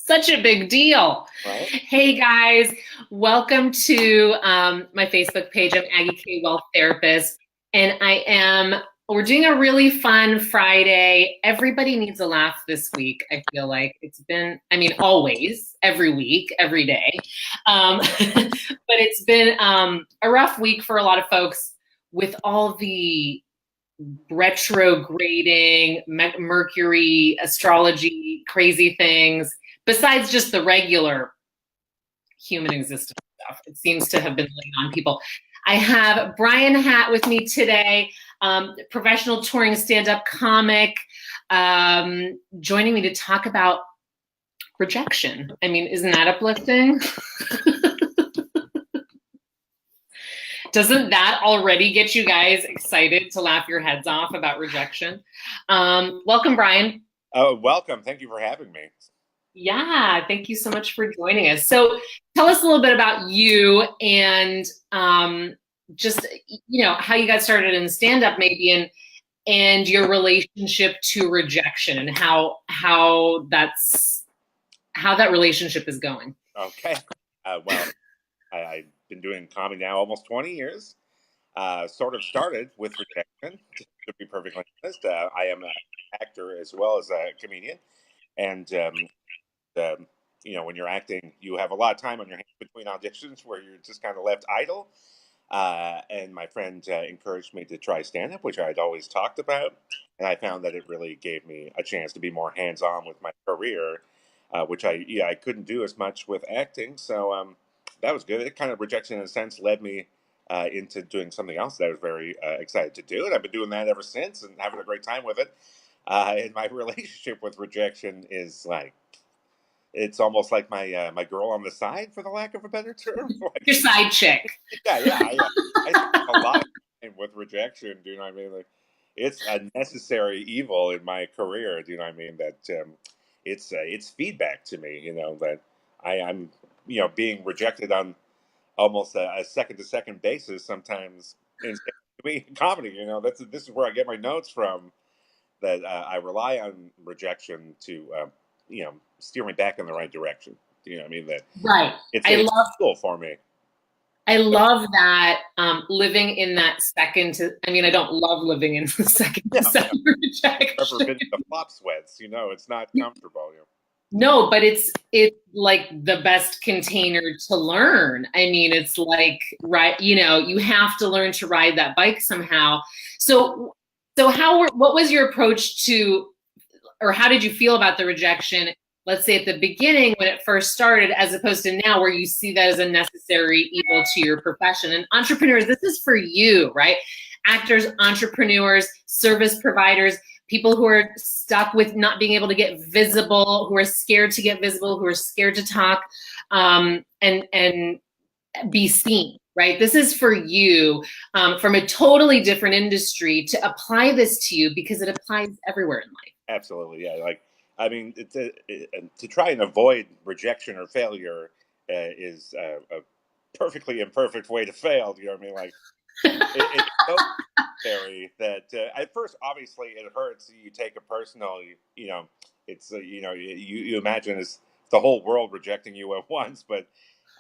Such a big deal. Right? Hey guys, welcome to my Facebook page. I'm Aggie K, Wealth Therapist, and we're doing a really fun Friday. Everybody needs a laugh this week, I feel like. It's been, always, every week, every day. But it's been a rough week for a lot of folks with all the retrograding, Mercury, astrology, crazy things, besides just the regular human existence stuff. It seems to have been weighing on people. I have Bryan Hatt with me today, professional touring stand-up comic, joining me to talk about rejection. Isn't that uplifting? Doesn't that already get you guys excited to laugh your heads off about rejection? Welcome, Bryan. Oh, welcome. Thank you for having me. Yeah, thank you so much for joining us. So tell us a little bit about you and just, how you got started in stand-up maybe and your relationship to rejection and how that relationship is going. Okay. Well, I've been doing comedy now almost 20 years. Sort of started with rejection, to be perfectly honest. I am an actor as well as a comedian. And, when you're acting, you have a lot of time on your hands between auditions where you're just kind of left idle. And my friend encouraged me to try stand up, which I'd always talked about. And I found that it really gave me a chance to be more hands on with my career, which I couldn't do as much with acting. So that was good. It kind of rejection, in a sense, led me into doing something else that I was very excited to do. And I've been doing that ever since and having a great time with it. And my relationship with rejection is like, it's almost like my girl on the side, for the lack of a better term. Your side chick. Yeah. I spend a lot of time with rejection. Do you know what I mean? Like, it's a necessary evil in my career. Do you know what I mean? That it's feedback to me. That I'm being rejected on almost a second to second basis sometimes in comedy. This is where I get my notes from. That I rely on rejection to steer me back in the right direction. Do you know what I mean? That Right. it's cool for me. I love that living in that second to, I don't love living in the second to second rejection. Ever been to the flop sweats? It's not comfortable. No, but it's like the best container to learn. It's like, right, you have to learn to ride that bike somehow. So what was your approach to, or how did you feel about the rejection, let's say at the beginning when it first started, as opposed to now where you see that as a necessary evil to your profession? And entrepreneurs, this is for you, right? Actors, entrepreneurs, service providers, people who are stuck with not being able to get visible, who are scared to get visible, who are scared to talk, and be seen, right? This is for you, from a totally different industry, to apply this to you because it applies everywhere in life. Absolutely, yeah. To try and avoid rejection or failure is a perfectly imperfect way to fail. Do you know what I mean? Like, it's so scary that at first, obviously, it hurts. You take it personal. It's you imagine it's the whole world rejecting you at once. But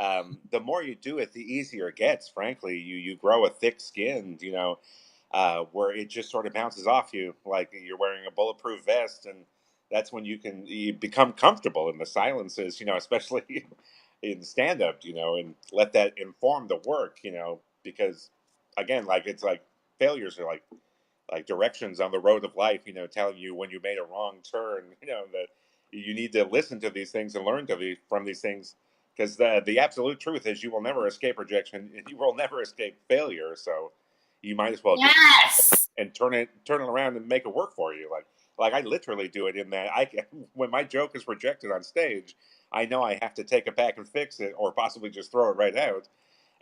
the more you do it, the easier it gets. Frankly, you grow a thick skin. Where it just sort of bounces off you like you're wearing a bulletproof vest, and that's when you become comfortable in the silences. Especially in stand up. And let that inform the work. Because again, like it's like failures are like directions on the road of life, telling you when you made a wrong turn, that you need to listen to these things and learn from these things, because the absolute truth is you will never escape rejection and you will never escape failure. So you might as well Yes. and turn it around and make it work for you. Like I literally do it in that when my joke is rejected on stage, I know I have to take it back and fix it, or possibly just throw it right out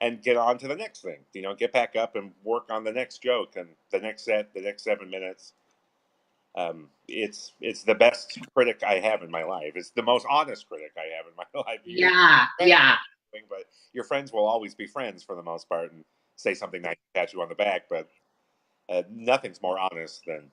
and get on to the next thing. Get back up and work on the next joke and the next set, the next 7 minutes. It's the best critic I have in my life. It's the most honest critic I have in my life. Yeah. But your friends will always be friends for the most part and say something nice, pat you on the back. But nothing's more honest than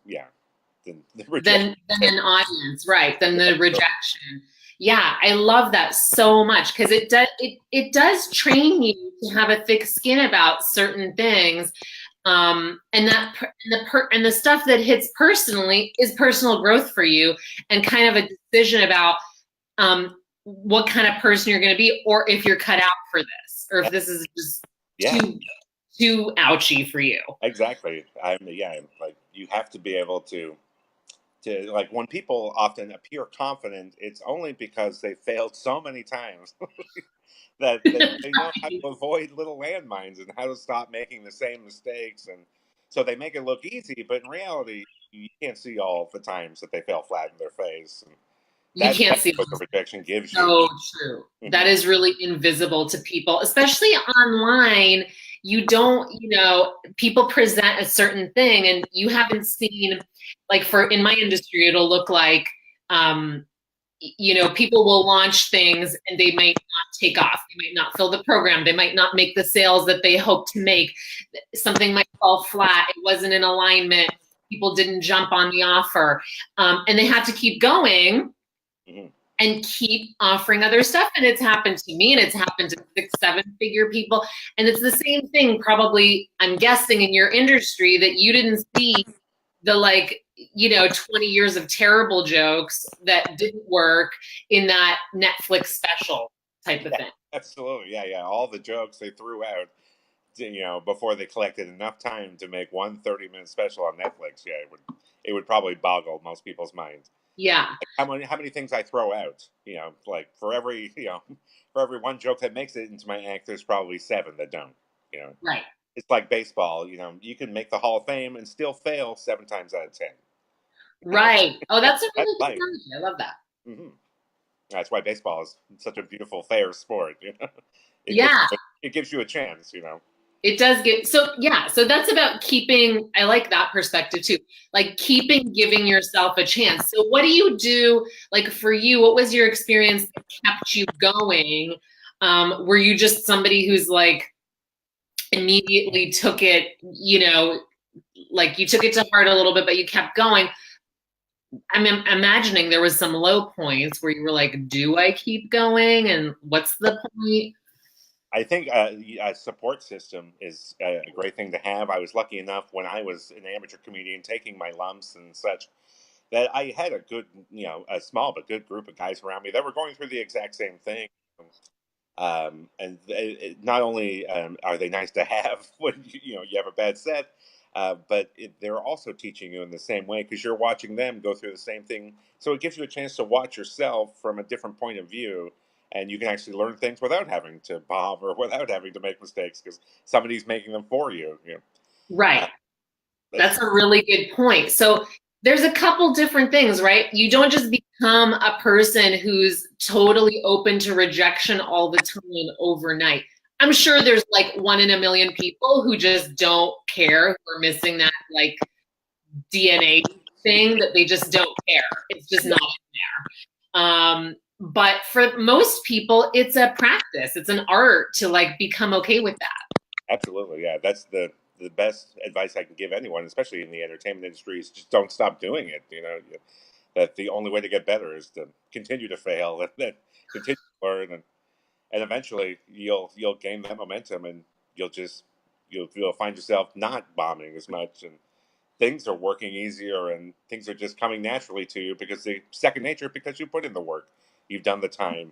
the rejection. Than an audience, right? Than the rejection. Yeah, I love that so much because it does train you to have a thick skin about certain things. And and the stuff that hits personally is personal growth for you and kind of a decision about what kind of person you're going to be, or if you're cut out for this, or if this is just Yeah, too ouchy for you. exactly. Like you have to be able to like when people often appear confident, it's only because they failed so many times that they know how to avoid little landmines and how to stop making the same mistakes, and so they make it look easy, but in reality you can't see all the times that they fell flat in their face, and You can't that's see. what the rejection gives you. So true. Hmm. That is really invisible to people, especially online. You don't, people present a certain thing and you haven't seen, like for in my industry, it'll look like, um, people will launch things and they might not take off. They might not fill the program. They might not make the sales that they hope to make. Something might fall flat. It wasn't in alignment. People didn't jump on the offer. And they have to keep going Hmm. and keep offering other stuff. And it's happened to me and it's happened to 6, 7 figure people. And it's the same thing, probably, I'm guessing, in your industry that you didn't see the 20 years of terrible jokes that didn't work in that Netflix special type of Yeah, thing. absolutely. Yeah, all the jokes they threw out, before they collected enough time to make one 30-minute special on Netflix. Yeah, it would probably boggle most people's minds. Yeah. Like how many things I throw out, like for every for every one joke that makes it into my act, there's probably seven that don't. you know Right. it's like baseball. You can make the Hall of Fame and still fail 7 times out of 10. Right. Oh, And that's a that's really good life. analogy. I love that. Hmm. That's why baseball is such a beautiful, fair sport. it gives Yeah. it gives you a chance. It does get so, yeah. So that's about keeping, I like that perspective too. Like keeping giving yourself a chance. So what do you do? Like for you, what was your experience that kept you going? Were you just somebody who's like immediately took it, like you took it to heart a little bit, but you kept going? I'm imagining there was some low points where you were like, do I keep going? And what's the point? I think a support system is a great thing to have. I was lucky enough when I was an amateur comedian taking my lumps and such that I had a good, a small but good group of guys around me that were going through the exact same thing. And not only are they nice to have when you have a bad set, but they're also teaching you in the same way because you're watching them go through the same thing. So it gives you a chance to watch yourself from a different point of view, and you can actually learn things without having to bomb or without having to make mistakes because somebody's making them for you. Right. Uh, that's That's a really good point. So there's a couple different things, right? You don't just become a person who's totally open to rejection all the time overnight. I'm sure there's like 1 in a million people who just don't care, who are missing that like DNA thing that they just don't care. It's just not in there. But for most people, it's a practice. It's an art to like become okay with that. Absolutely, yeah. That's the best advice I can give anyone, especially in the entertainment industry, is just don't stop doing it. That the only way to get better is to continue to fail and then continue to learn, and eventually you'll gain that momentum, and you'll find yourself not bombing as much, and things are working easier, and things are just coming naturally to you because they second nature because you put in the work, you've done the time.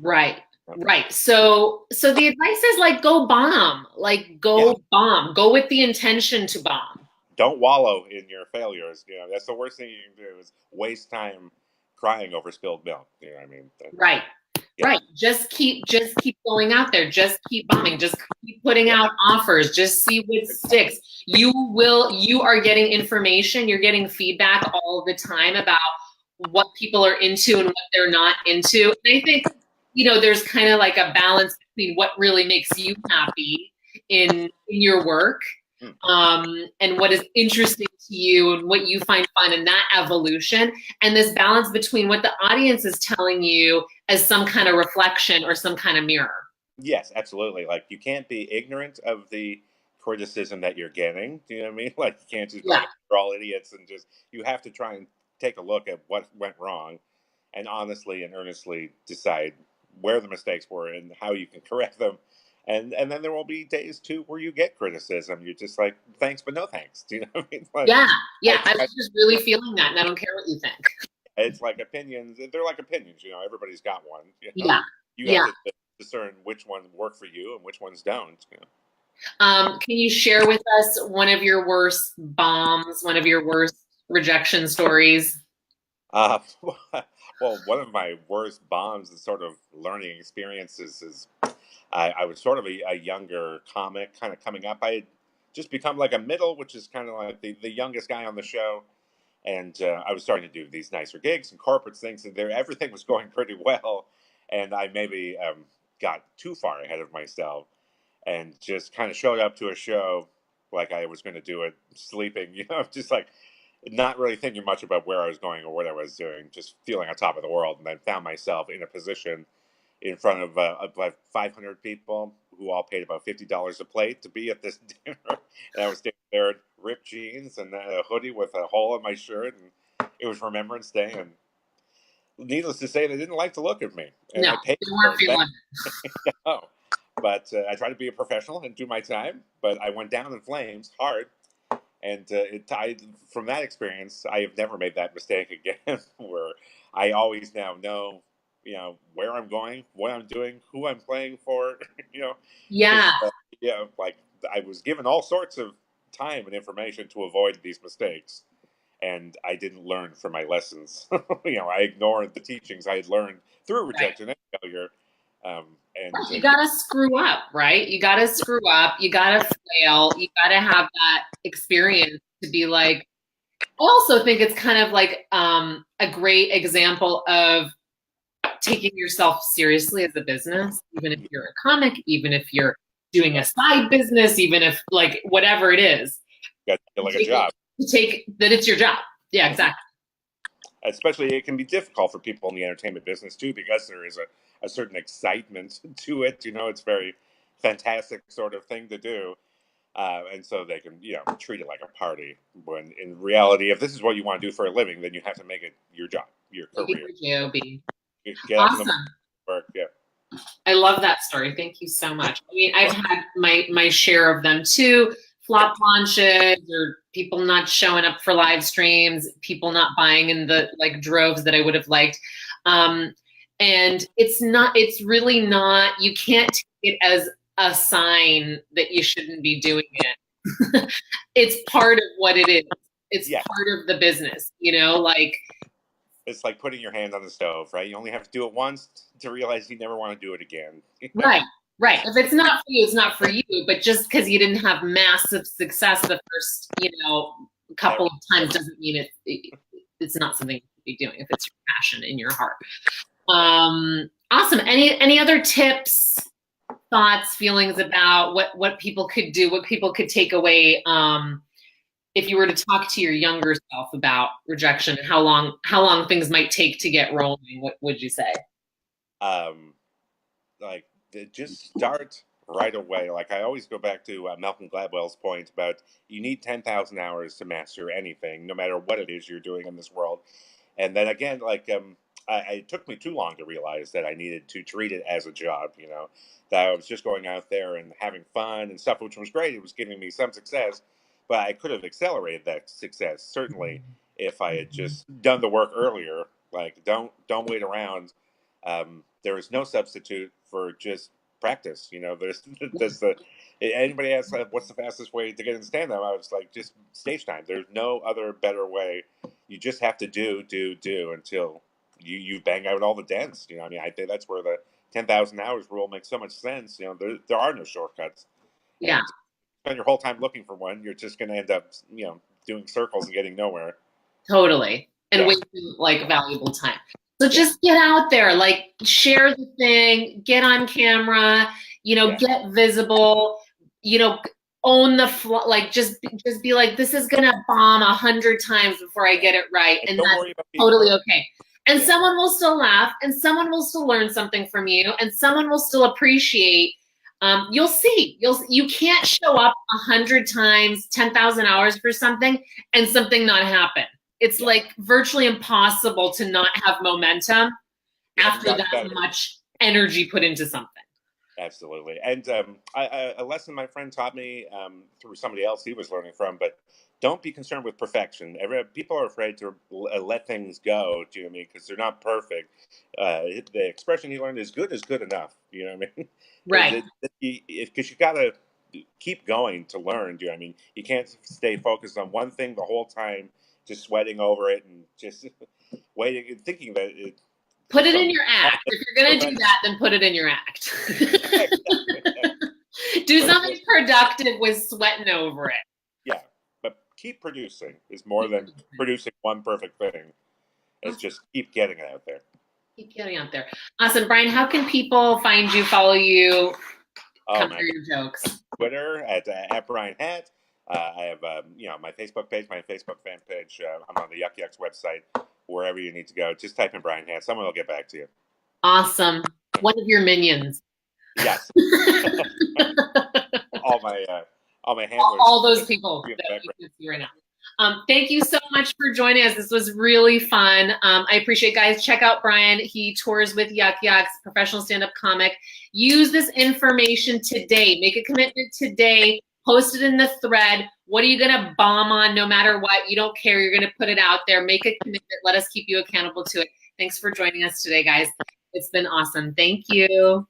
Right. Right. So the advice is like go bomb. Like Yeah, go bomb. Go with the intention to bomb. don't wallow in your failures. That's the worst thing you can do is waste time crying over spilled milk. You know what I mean? Right. Yeah, Right. Just keep going out there. Just keep bombing. Just keep putting yeah, out offers. Just see what exactly. sticks. You are getting information, you're getting feedback all the time about what people are into and what they're not into. And I think, there's kind of like a balance between what really makes you happy in your work, Mm. and what is interesting to you and what you find fun in that evolution, and this balance between what the audience is telling you as some kind of reflection or some kind of mirror. Yes, absolutely. Like you can't be ignorant of the criticism that you're getting. Do you know what I mean? Like you can't just go, Yeah. "You're all idiots," and just you have to try and take a look at what went wrong, and honestly and earnestly decide where the mistakes were and how you can correct them. And then there will be days too where you get criticism. You're just like, thanks, but no thanks. Do you know what I mean? Like, Yeah, yeah. I I, was just really feeling that, and I don't care what you think. it's like opinions. They're like opinions. Everybody's got one. Yeah, You have yeah. to discern which ones work for you and which ones don't. Can you share with us one of your worst bombs, one of your worst rejection stories? Uh, well, one of my worst bombs and sort of learning experiences is I was sort of a younger comic, kind of coming up. I had just become like a middle, which is kind of like the youngest guy on the show. And I was starting to do these nicer gigs and corporate things, and there everything was going pretty well. And I maybe got too far ahead of myself and just kind of showed up to a show like I was going to do it, sleeping, just like not really thinking much about where I was going or what I was doing, just feeling on top of the world. And then found myself in a position in front of about 500 people who all paid about $50 a plate to be at this dinner. And I was standing there in ripped jeans and a hoodie with a hole in my shirt. And it was Remembrance Day. And needless to say, they didn't like to look at me. And No, I paid they weren't for it. feeling No. But I tried to be a professional and do my time. But I went down in flames hard. And from that experience, I have never made that mistake again. Where I always now know, where I'm going, what I'm doing, who I'm playing for. Yeah, Because like I was given all sorts of time and information to avoid these mistakes, and I didn't learn from my lessons. I ignored the teachings I had learned through right. rejection and failure. And Right. You gotta screw up, right? You gotta screw up. You gotta fail. You gotta have that experience to be like. I also think it's kind of like a great example of taking yourself seriously as a business, even if you're a comic, even if you're doing a side business, even if like whatever it is, got to feel like a take job. take that it's your job. Yeah, exactly. Especially, it can be difficult for people in the entertainment business too, because there is a certain excitement to it. It's very fantastic sort of thing to do. And so they can, treat it like a party. When in reality, if this is what you want to do for a living, then you have to make it your job, your career. Job. Get up in the morning, Awesome. work. Yeah. I love that story. Thank you so much. I mean, I've had my share of them too. Flop launches or people not showing up for live streams, people not buying in the like droves that I would have liked. And it's really not, you can't take it as a sign that you shouldn't be doing it. It's part of what it is. It's part of the business, like. It's like putting your hand on the stove, right? You only have to do it once to realize you never want to do it again. Right. Right. If it's not for you, it's not for you. But just because you didn't have massive success the first, couple of times doesn't mean it's not something you should be doing if it's your passion in your heart. Awesome. Any other tips, thoughts, feelings about what people could do, what people could take away if you were to talk to your younger self about rejection and how long things might take to get rolling? What would you say? Like, just start right away. Like, I always go back to Malcolm Gladwell's point about you need 10,000 hours to master anything, no matter what it is you're doing in this world. And then again, like, it took me too long to realize that I needed to treat it as a job, that I was just going out there and having fun and stuff, which was great. It was giving me some success, but I could have accelerated that success, certainly, if I had just done the work earlier. Like, don't wait around. There is no substitute for just practice. There's anybody asks what's the fastest way to get in stand up, I was like, just stage time. There's no other better way. You just have to do until you bang out all the dents. I think that's where the 10,000 hours rule makes so much sense. There are no shortcuts. Yeah. And spend your whole time looking for one, you're just going to end up doing circles and getting nowhere. Totally. And wasting like valuable time. So just get out there, like share the thing, get on camera, get visible, own the like just be like, this is gonna bomb 100 times before I get it right, and that's totally okay. And someone will still laugh, and someone will still learn something from you, and someone will still appreciate. You'll see. You can't show up 100 times, 10,000 hours for something, and something not happen. it's like virtually impossible to not have momentum after that much energy put into something. Absolutely. And a lesson my friend taught me through somebody else he was learning from, but don't be concerned with perfection. People are afraid to let things go, do you know what I mean? Because they're not perfect. The expression he learned is good enough, you know what I mean? Right. Because you got to keep going to learn, do you know what I mean? You can't stay focused on one thing the whole time, just sweating over it and just waiting and thinking that it, put it in your act. If you're going to do that, then put it in your act. Do something productive with sweating over it. Yeah, but keep producing is more than producing one perfect thing. It's just keep getting it out there. Keep getting out there. Awesome. Bryan, how can people find you, follow you, come hear your jokes? Twitter at Bryan Hatt. I have my Facebook page, my Facebook fan page. I'm on the Yuck Yucks website. Wherever you need to go, just type in Bryan Hatt. Someone will get back to you. Awesome. One of your minions. Yes. all my handlers. All those people that you can see right now. Thank you so much for joining us. This was really fun. I appreciate it, guys. Check out Bryan. He tours with Yuck Yucks, professional stand-up comic. Use this information today. Make a commitment today. Post it in the thread. What are you going to bomb on no matter what? You don't care. You're going to put it out there. Make a commitment. Let us keep you accountable to it. Thanks for joining us today, guys. It's been awesome. Thank you.